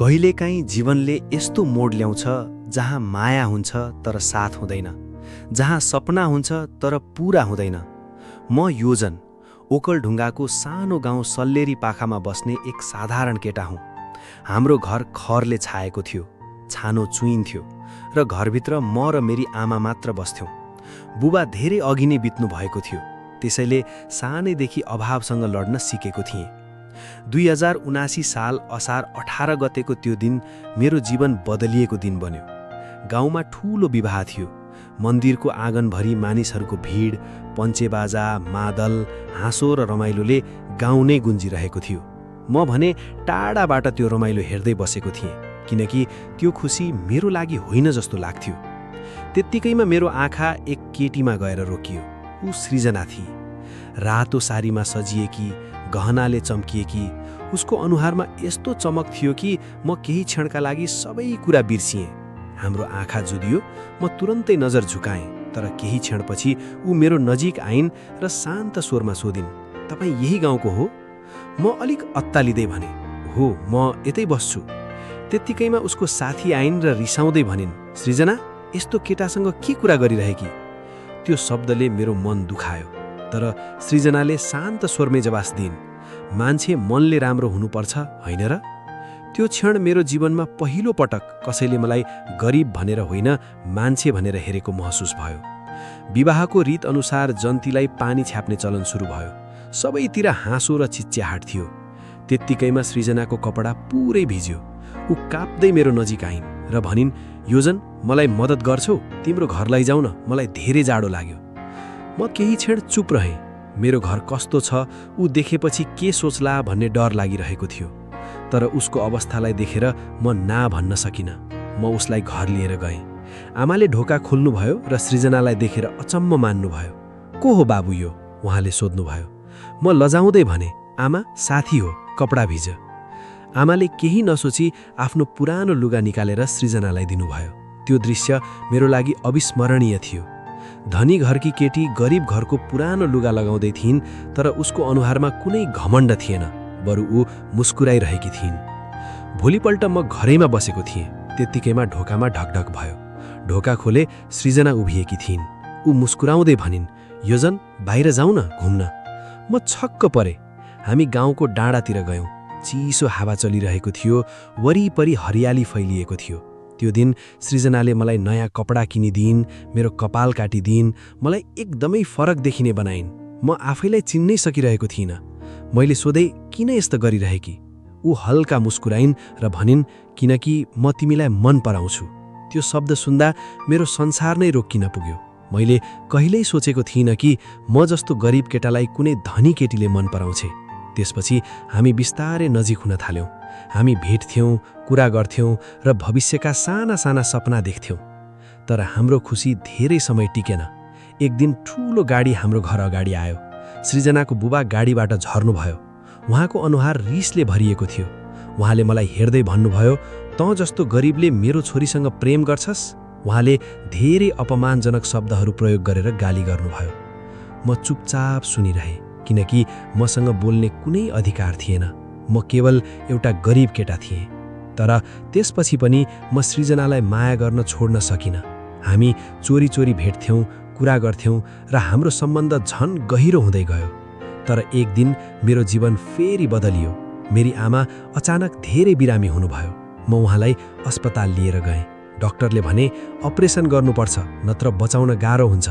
कहिलेकाहीँ जीवनले यस्तो मोड ल्याउँछ जहाँ माया हुन्छ तर साथ हुँदैन, जहाँ सपना हुन्छ तर पूरा हुँदैन। म योजन ओकलढुङ्गाको सानो गाउँ सल्लेरी पाखामा बस्ने एक साधारण केटा हुँ। हाम्रो घर खरले छाएको थियो, छानो चुइन्थ्यो र घरभित्र म र मेरी आमा मात्र बस्थ्यौँ। बुबा धेरै अघि नै बित्नु भएको थियो, त्यसैले सानैदेखि अभावसँग लड्न सिकेको थिएँ। 2079 साल असार 18 गतेको त्यो दिन मेरो जीवन बदलिएको दिन बन्यो। गाउँमा ठूलो विवाह थियो। मन्दिरको आँगनभरि मानिसहरूको भिड, पञ्चेबाजा, मादल, हाँसो र रमाइलोले गाउँ नै गुन्जिरहेको थियो। म भने टाढाबाट त्यो रमाइलो हेर्दै बसेको थिएँ, किनकि त्यो खुसी मेरो लागि होइन जस्तो लाग्थ्यो। त्यत्तिकैमा मेरो आँखा एक केटीमा गएर रोकियो। ऊ सृजना थिई। रातो सारीमा सजिएकी, गहनाले चम्किएकी, उसको अनुहारमा यस्तो चमक थियो कि म केही क्षणका लागि सबै कुरा बिर्सिएँ। हाम्रो आँखा जुधियो। म तुरन्तै नजर झुकाएँ, तर केही क्षणपछि ऊ मेरो नजिक आइन् र शान्त स्वरमा सोधिन्, "तपाईँ यही गाउँको हो?" म अलिक अत्तालिँदै भने, "हो, म यतै बस्छु।" त्यत्तिकैमा उसको साथी आइन् र रिसाउँदै भनिन्, "सृजना, यस्तो केटासँग के कुरा गरिरहेकी?" त्यो शब्दले मेरो मन दुखायो, तर सृजनाले शान्त स्वरमै जवाफ दिइन्, "मान्छे मनले राम्रो हुनुपर्छ, होइन र?" त्यो क्षण मेरो जीवनमा पहिलो पटक कसैले मलाई गरिब भनेर होइन, मान्छे भनेर हेरेको महसुस भयो। विवाहको रीत अनुसार जन्तीलाई पानी छ्याप्ने चलन सुरु भयो। सबैतिर हाँसो र चिच्याहाट थियो। त्यत्तिकैमा सृजनाको कपडा पुरै भिज्यो। ऊ काप्दै मेरो नजिक आइन् र भनिन्, "योजन, मलाई मद्दत गर्छौ? तिम्रो घर लैजाऊ न, मलाई धेरै जाडो लाग्यो।" म केही क्षण चुप रहेँ। मेरो घर कस्तो छ, ऊ देखेपछि के सोच्ला भन्ने डर लागिरहेको थियो। तर उसको अवस्थालाई देखेर म ना भन्न सकिनँ। म उसलाई घर लिएर गएँ। आमाले ढोका खोल्नुभयो र सृजनालाई देखेर अचम्म मान्नुभयो। "को हो बाबु यो?" उहाँले सोध्नुभयो। म लजाउँदै भने, "आमा, साथी हो, कपडा भिज।" आमाले केही नसोची आफ्नो पुरानो लुगा निकालेर सृजनालाई दिनुभयो। त्यो दृश्य मेरो लागि अविस्मरणीय थियो। धनी घरकी केटी गरिब घरको पुरानो लुगा लगाउँदै थिइन्, तर उसको अनुहारमा कुनै घमण्ड थिएन, बरु ऊ मुस्कुराइरहेकी थिइन्। भोलिपल्ट म घरैमा बसेको थिएँ। त्यत्तिकैमा ढोकामा ढकढक भयो। ढोका खोले, सृजना उभिएकी थिइन्। ऊ मुस्कुराउँदै भनिन्, "योजन, बाहिर जाउँ न, घुम्न।" म छक्क परेँ। हामी गाउँको डाँडातिर गयौँ। चिसो हावा चलिरहेको थियो, वरिपरि हरियाली फैलिएको थियो। त्यो दिन सृजनाले मलाई नयाँ कपडा किनिदिइन्, मेरो कपाल काटिदिइन्, मलाई एकदमै फरक देखिने बनाइन्। म आफैलाई चिन्नै सकिरहेको थिइनँ। मैले सोधेँ, "किन यस्तो गरिरहेकी?" ऊ हल्का मुस्कुराइन् र भनिन्, "किनकि म तिमीलाई मन पराउँछु।" त्यो शब्द सुन्दा मेरो संसार नै रोकिन पुग्यो। मैले कहिल्यै सोचेको थिइनँ कि म जस्तो गरिब केटालाई कुनै धनी केटीले मन पराउँछे। त्यसपछि हामी बिस्तारै नजिक हुन थाल्यौँ। हामी भेट्थ्यौँ, कुरा गर्थ्यौँ र भविष्यका साना साना सपना देख्थ्यौँ। तर हाम्रो खुसी धेरै समय टिकेन। एक दिन ठुलो गाडी हाम्रो घर अगाडि आयो। सृजनाको बुबा गाडीबाट झर्नुभयो। उहाँको अनुहार रिसले भरिएको थियो। उहाँले मलाई हेर्दै भन्नुभयो, "तँ जस्तो गरिबले मेरो छोरीसँग प्रेम गर्छस्?" उहाँले धेरै अपमानजनक शब्दहरू प्रयोग गरेर गाली गर्नुभयो। म चुपचाप सुनिरहेँ, किनकि मसँग बोल्ने कुनै अधिकार थिएन। म केवल एउटा गरिब केटा थिएँ। तर त्यसपछि पनि म सृजनालाई माया गर्न छोड्न सकिनँ। हामी चोरी चोरी भेट्थ्यौँ, कुरा गर्थ्यौँ र हाम्रो सम्बन्ध झन गहिरो हुँदै गयो। तर एक दिन मेरो जीवन फेरि बदलियो। मेरी आमा अचानक धेरै बिरामी हुनुभयो। म उहाँलाई अस्पताल लिएर गएँ। डाक्टरले भने, "अपरेसन गर्नुपर्छ, नत्र बचाउन गाह्रो हुन्छ।"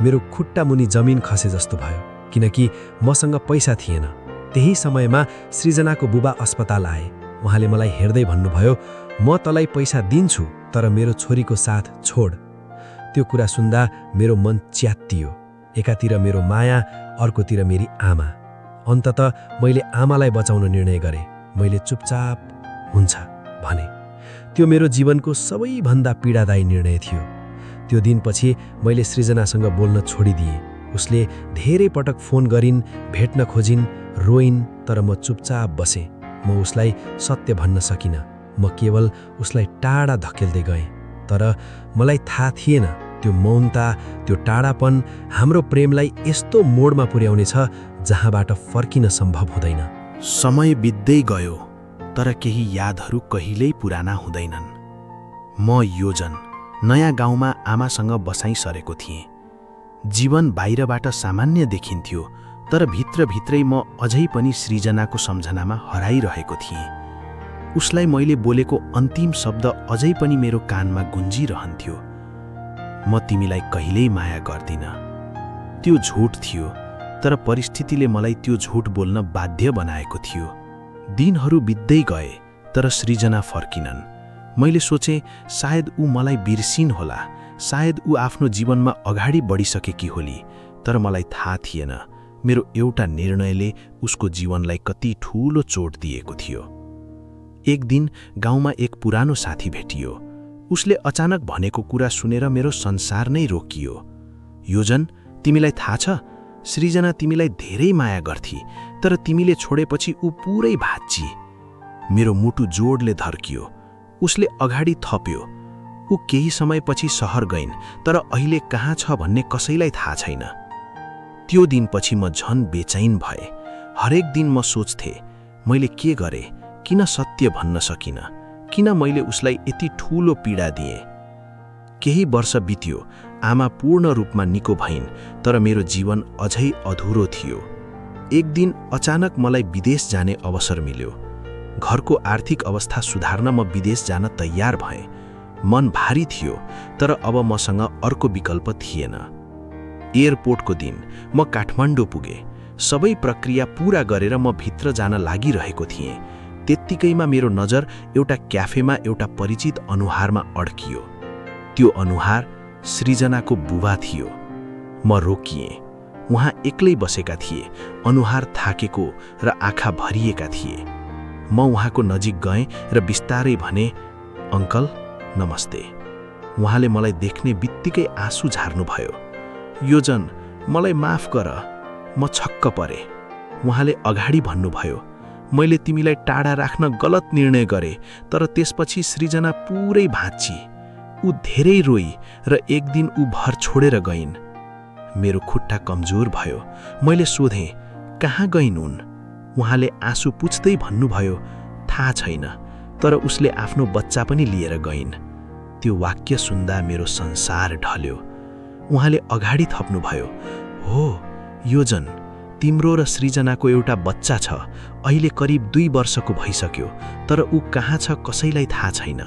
मेरो खुट्टा मुनि जमिन खसे जस्तो भयो, किनकि मसँग पैसा थिएन। त्यही समयमा सृजनाको बुबा अस्पताल आए। उहाँले मलाई हेर्दै भन्नुभयो, "म तँलाई पैसा दिन्छु, तर मेरो छोरीको साथ छोड।" त्यो कुरा सुन्दा मेरो मन च्यात्तियो। एकातिर मेरो माया, अर्कोतिर मेरी आमा। अन्ततः मैले आमालाई बचाउन निर्णय गरेँ। मैले चुपचाप "हुन्छ" भने। त्यो मेरो जीवनको सबैभन्दा पीडादायी निर्णय थियो। त्यो दिनपछि मैले सृजनासँग बोल्न छोडिदिएँ। उसले धेरै पटक फोन गरिन्, भेट्न खोजिन्, रोइन्, तर म चुपचाप बसेँ। म उसलाई सत्य भन्न सकिनँ। म केवल उसलाई टाढा धकेल्दै गएँ। तर मलाई थाहा थिएन त्यो मौनता, त्यो टाढापन हाम्रो प्रेमलाई यस्तो मोडमा पुर्याउनेछ जहाँबाट फर्किन सम्भव हुँदैन। समय बित्दै गयो, तर केही यादहरू कहिल्यै पुराना हुँदैनन्। म योजन नयाँ गाउँमा आमासँग बसाइ सरेको थिएँ। जीवन बाहिरबाट सामान्य देखिन्थ्यो, तर भित्रभित्रै म अझै पनि सृजनाको सम्झनामा हराइरहेको थिएँ। उसलाई मैले बोलेको अन्तिम शब्द अझै पनि मेरो कानमा गुन्जिरहन्थ्यो, म तिमीलाई कहिल्यै माया गर्दिन। त्यो झुट थियो, तर परिस्थितिले मलाई त्यो झुट बोल्न बाध्य बनाएको थियो। दिनहरू बित्दै गए, तर सृजना फर्किनन्। मैले सोचेँ सायद ऊ मलाई बिर्सिन् होला, सायद ऊ आफ्नो जीवनमा अगाडि बढिसकेकी होली। तर मलाई थाहा थिएन मेरो एउटा निर्णयले उसको जीवनलाई कति ठूलो चोट दिएको थियो। एक दिन गाउँमा एक पुरानो साथी भेटियो। उसले अचानक भनेको कुरा सुनेर मेरो संसार नै रोकियो। योजन, तिमीलाई थाहा छ, सृजना तिमीलाई धेरै माया गर्थी, तर तिमीले छोडेपछि ऊ पुरै भाँच्ची। मेरो मुटु जोडले धर्कियो। उसले अगाडि थप्यो, ऊ केही समयपछि सहर गइन्, तर अहिले कहाँ छ भन्ने कसैलाई थाहा छैन। त्यो दिनपछि म झन बेचैन भए। हरेक दिन म सोच्थे, मैले के गरे, किन सत्य भन्न सकिन, किन मैले उसलाई यति ठूलो पीडा दिएँ। केही वर्ष बित्यो, आमा पूर्ण रूपमा निको भइन्, तर मेरो जीवन अझै अधुरो थियो। एक दिन अचानक मलाई विदेश जाने अवसर मिल्यो। घरको आर्थिक अवस्था सुधार्न म विदेश जान तयार भएँ। मन भारी थियो, तर अब मसँग अर्को विकल्प थिएन। एयरपोर्टको दिन म काठमाडौँ पुगेँ। सबै प्रक्रिया पूरा गरेर म भित्र जान लागिरहेको थिएँ। त्यत्तिकैमा मेरो नजर एउटा क्याफेमा एउटा परिचित अनुहारमा अड्कियो। त्यो अनुहार सृजनाको बुबा थियो। म रोकिएँ। उहाँ एक्लै बसेका थिए, अनुहार थाकेको र आँखा भरिएका थिए। म उहाँको नजिक गएँ र बिस्तारै भने, अंकल नमस्ते। उहाँले मलाई देख्ने बित्तिकै आँसु झार्नुभयो। योजन, मलाई माफ गर, म छक्क परे। उहाँले अगाडि भन्नुभयो, मैले तिमीलाई टाढा राख्न गलत निर्णय गरेँ, तर त्यसपछि सृजना पुरै भाँच्ची। ऊ धेरै रोई र एक दिन ऊ भर छोडेर गइन्। मेरो खुट्टा कमजोर भयो। मैले सोधेँ, कहाँ गइन् उन्? उहाँले आँसु पुछ्दै भन्नुभयो, थाहा छैन, तर उसले आफ्नो बच्चा पनि लिएर गइन्। त्यो वाक्य सुन्दा मेरो संसार ढल्यो। उहाँले अगाडि थप्नुभयो, हो योजन, तिम्रो र सृजनाको एउटा बच्चा छ। अहिले करिब 2 वर्षको भइसक्यो, तर ऊ कहाँ छ कसैलाई थाहा छैन।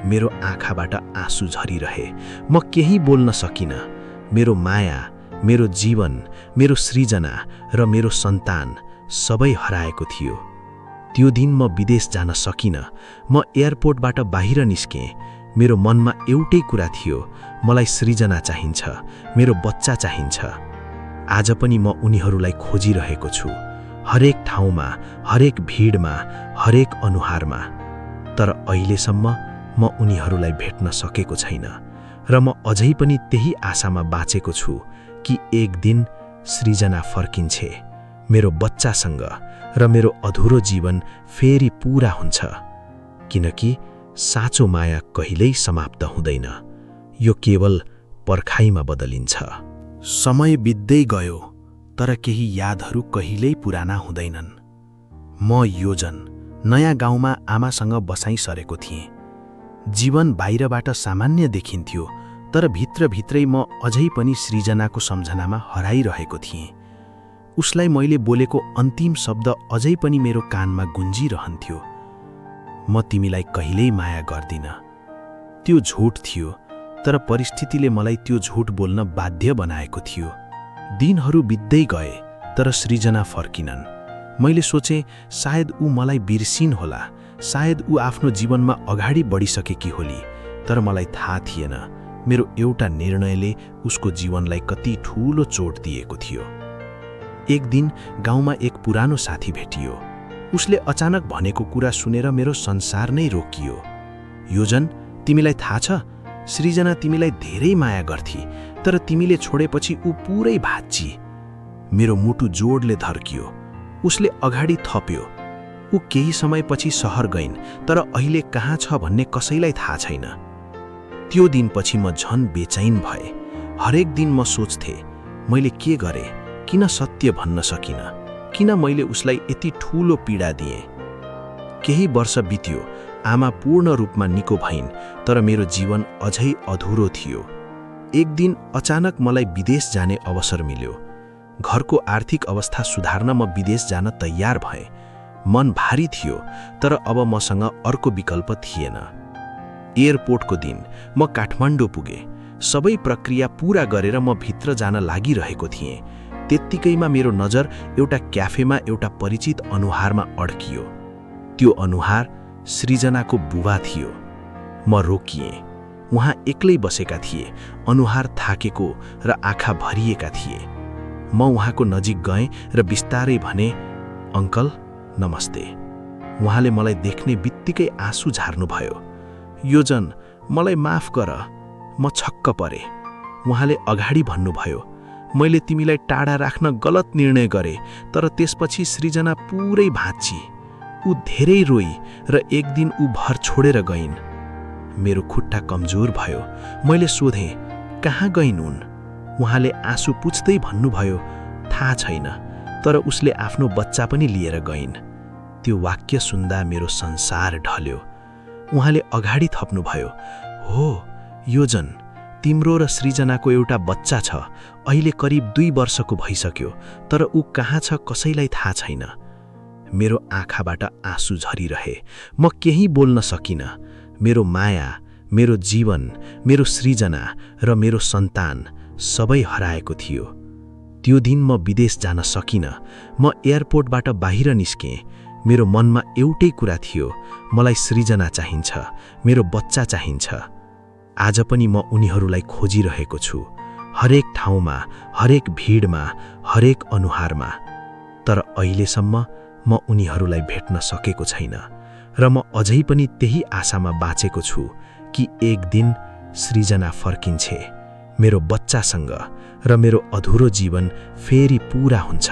मेरो आँखाबाट आँसु झरिरहे। म केही बोल्न सकिनँ। मेरो माया, मेरो जीवन, मेरो सृजना र मेरो सन्तान सबै हराएको थियो। त्यो दिन म विदेश जान सकिनँ। म एयरपोर्टबाट बाहिर निस्केँ। मेरो मनमा एउटै कुरा थियो, मलाई सृजना चाहिन्छ, मेरो बच्चा चाहिन्छ। आज पनि म उनीहरूलाई खोजिरहेको छु, हरेक ठाउँमा, हरेक भिडमा, हरेक अनुहारमा। तर अहिलेसम्म म उनीहरूलाई भेट्न सकेको छैन र म अझै पनि त्यही आशामा बाँचेको छु कि एक दिन सृजना फर्किन्छे मेरो बच्चासँग र मेरो अधुरो जीवन फेरि पूरा हुन्छ। किनकि साँचो माया कहिल्यै समाप्त हुँदैन, यो केवल पर्खाइमा बदलिन्छ। समय बित्दै गयो, तर केही यादहरू कहिल्यै पुराना हुँदैनन्। म योजन नयाँ गाउँमा आमासँग बसाइ सरेको थिएँ। जीवन बाहिरबाट सामान्य देखिन्थ्यो, तर भित्रभित्रै म अझै पनि सृजनाको सम्झनामा हराइरहेको थिएँ। उसलाई मैले बोलेको अन्तिम शब्द अझै पनि मेरो कानमा गुन्जिरहन्थ्यो, म तिमीलाई कहिल्यै माया गर्दिन। त्यो झुट थियो, तर परिस्थितिले मलाई त्यो झुट बोल्न बाध्य बनाएको थियो। दिनहरू बित्दै गए, तर सृजना फर्किनन्। मैले सोचेँ सायद ऊ मलाई बिर्सिन् होला, सायद ऊ आफ्नो जीवनमा अगाडि बढिसकेकी होली। तर मलाई थाहा थिएन मेरो एउटा निर्णयले उसको जीवनलाई कति ठूलो चोट दिएको थियो। एक दिन गाउँमा एक पुरानो साथी भेटियो। उसले अचानक भनेको कुरा सुनेर मेरो संसार नै रोकियो। योजन, तिमीलाई थाहा छ, सृजना तिमीलाई धेरै माया गर्थी, तर तिमीले छोडेपछि ऊ पुरै भाँच्ची। मेरो मुटु जोडले धर्कियो। उसले अगाडि थप्यो, ऊ केही समयपछि सहर गइन्, तर अहिले कहाँ छ भन्ने कसैलाई थाहा छैन। त्यो दिनपछि म झन बेचैन भए। हरेक दिन म सोच्थे, मैले के गरे, किन सत्य भन्न सकिन, किन मैले उसलाई यति ठूलो पीडा दिएँ। केही वर्ष बित्यो, आमा पूर्ण रूपमा निको भइन्, तर मेरो जीवन अझै अधुरो थियो। एक दिन अचानक मलाई विदेश जाने अवसर मिल्यो। घरको आर्थिक अवस्था सुधार्न म विदेश जान तयार भएँ। मन भारी थियो, तर अब मसँग अर्को विकल्प थिएन। एयरपोर्टको दिन म काठमाडौँ पुगेँ। सबै प्रक्रिया पूरा गरेर म भित्र जान लागिरहेको थिएँ। त्यत्तिकैमा मेरो नजर एउटा क्याफेमा एउटा परिचित अनुहारमा अड्कियो। त्यो अनुहार सृजनाको बुबा थियो। म रोकिएँ। उहाँ एक्लै बसेका थिए, अनुहार थाकेको र आँखा भरिएका थिए। म उहाँको नजिक गएँ र बिस्तारै भने, "अङ्कल, नमस्ते।" उहाँले मलाई देख्ने बित्तिकै आँसु झार्नुभयो। "योजन, मलाई माफ गर, म छक्क परेँ।" उहाँले अगाडि भन्नुभयो, "मैले तिमीलाई टाढा राख्न गलत निर्णय गरेँ।" तर त्यसपछि सृजना पुरै भाँच्ची। ऊ धेरै रोई र एक दिन ऊ भर छोडेर गइन्। मेरो खुट्टा कमजोर भयो। मैले सोधेँ, "कहाँ गइन् उन्?" उहाँले आँसु पुछ्दै भन्नुभयो, "थाहा छैन, तर उसले आफ्नो बच्चा पनि लिएर गइन्।" त्यो वाक्य सुन्दा मेरो संसार ढल्यो। उहाँले अगाडि थप्नुभयो, "हो योजन, तिम्रो र सृजनाको एउटा बच्चा छ। अहिले करिब 2 वर्षको भइसक्यो, तर ऊ कहाँ छ कसैलाई थाहा छैन।" मेरो आँखाबाट आँसु झरिरहे। म केही बोल्न सकिनँ। मेरो माया, मेरो जीवन, मेरो सृजना र मेरो सन्तान सबै हराएको थियो। त्यो दिन म विदेश जान सकिनँ। म एयरपोर्टबाट बाहिर निस्केँ। मेरो मनमा एउटै कुरा थियो, मलाई सृजना चाहिन्छ, मेरो बच्चा चाहिन्छ। आज पनि म उनीहरूलाई खोजिरहेको छु, हरेक ठाउँमा, हरेक भिडमा, हरेक अनुहारमा। तर अहिलेसम्म म उनीहरूलाई भेट्न सकेको छैन र म अझै पनि त्यही आशामा बाँचेको छु कि एक दिन सृजना फर्किन्छे, मेरो बच्चासँग, र मेरो अधुरो जीवन फेरि पूरा हुन्छ।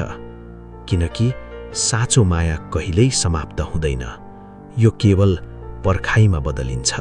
किनकि साँचो माया कहिल्यै समाप्त हुँदैन, यो केवल पर्खाइमा बदलिन्छ।